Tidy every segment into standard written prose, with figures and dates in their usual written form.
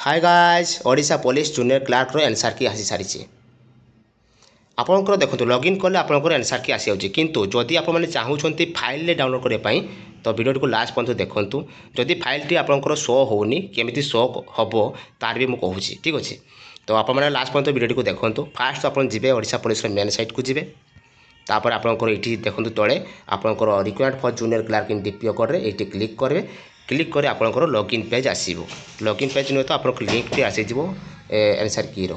Hi guys Odisha police junior Clark answer की आसी सारी आपंकर देखो लॉगिन कले आपंकर एनसार की आसी जाऊँगी किंतु जदि आप चाहते फाइल डाउनलोड करने तो वीडियो को लास्ट पर्यटन देखूँ जदि फाइल आपंकर शो होनी केमी शो हम तार भी मुझे ठीक अच्छे तो आप लास्ट पर्यटन वीडियो को देखूँ फास्ट आप जी ओडिशा पुलिस मेन साइट को जी तापर आपंकर ये देखो तले आपंकर required for junior Clark in DPO code ये क्लिक करेंगे क्लिक कर आपंकर लॉगिन पेज आसो लॉगिन पेज नुहे तो आप लिंक टी आसीज एनसार की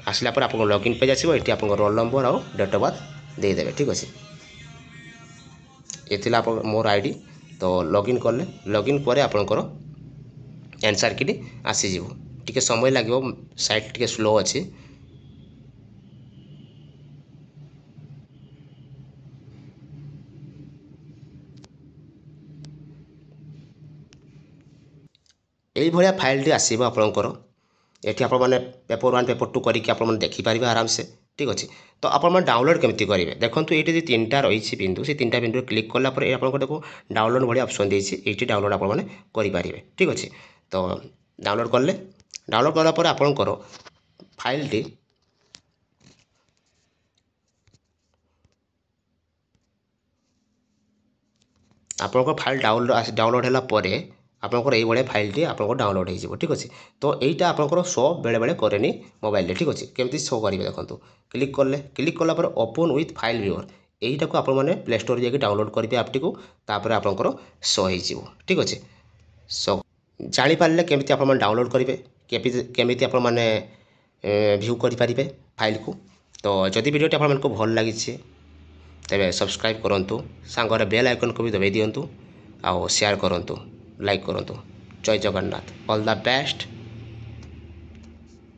आसला आप लॉगिन पेज आसो ये आप रोल नंबर और डेट ऑफ बर्थ देदेवे ठीक अच्छे ये आप मोर आईडी तो लॉगिन कले लॉगिन पर आपंकर एनसार की आसीज टी समय लगे साइट टी स्लो अच्छी यही फाइल आसो आपंकर ये आप पेपर 1 पेपर 2 करके आप देखिपारे आराम से ठीक अच्छे तो आप डाउनलोड केमती करेंगे देखो ये 3टा रही बिंदु से 3टा बिंदु क्लिक कला आप देखो डाउनलोड भाई ऑप्शन देती ये डाउनलोड आपरेंगे ठीक अच्छे तो डाउनलोड कले डाउनलोड कलापर आपंकर फाइल आपंकर फाइल डाउनलोड है आपंकर ये फाइल आपको डाउनलोड हो ठीक अच्छे तो यहाँ आपंकर शो बेले बेले कैनि मोबाइल ठीक अच्छे केमती शो करेंगे देखो क्लिक कले क्लिक कलापर ओपन विथ फाइल व्यूअर यहीटा को आपने प्ले स्टोर जाकि डाउनलोड करेंगे आपटी को तापर आपंकर शो हो ठीक अच्छे शो जापारे केमी आप डाउनलोड करेंगे केमी आपने भ्यू करेंगे फाइल को तो जदि वीडियो आपको भल लगी तेरे सब्सक्राइब करूँ सांगर बेल आइकन को भी दबाई दिंतु आउ शेयर करूँ लाइक करूँ जय जगन्नाथ ऑल द बेस्ट।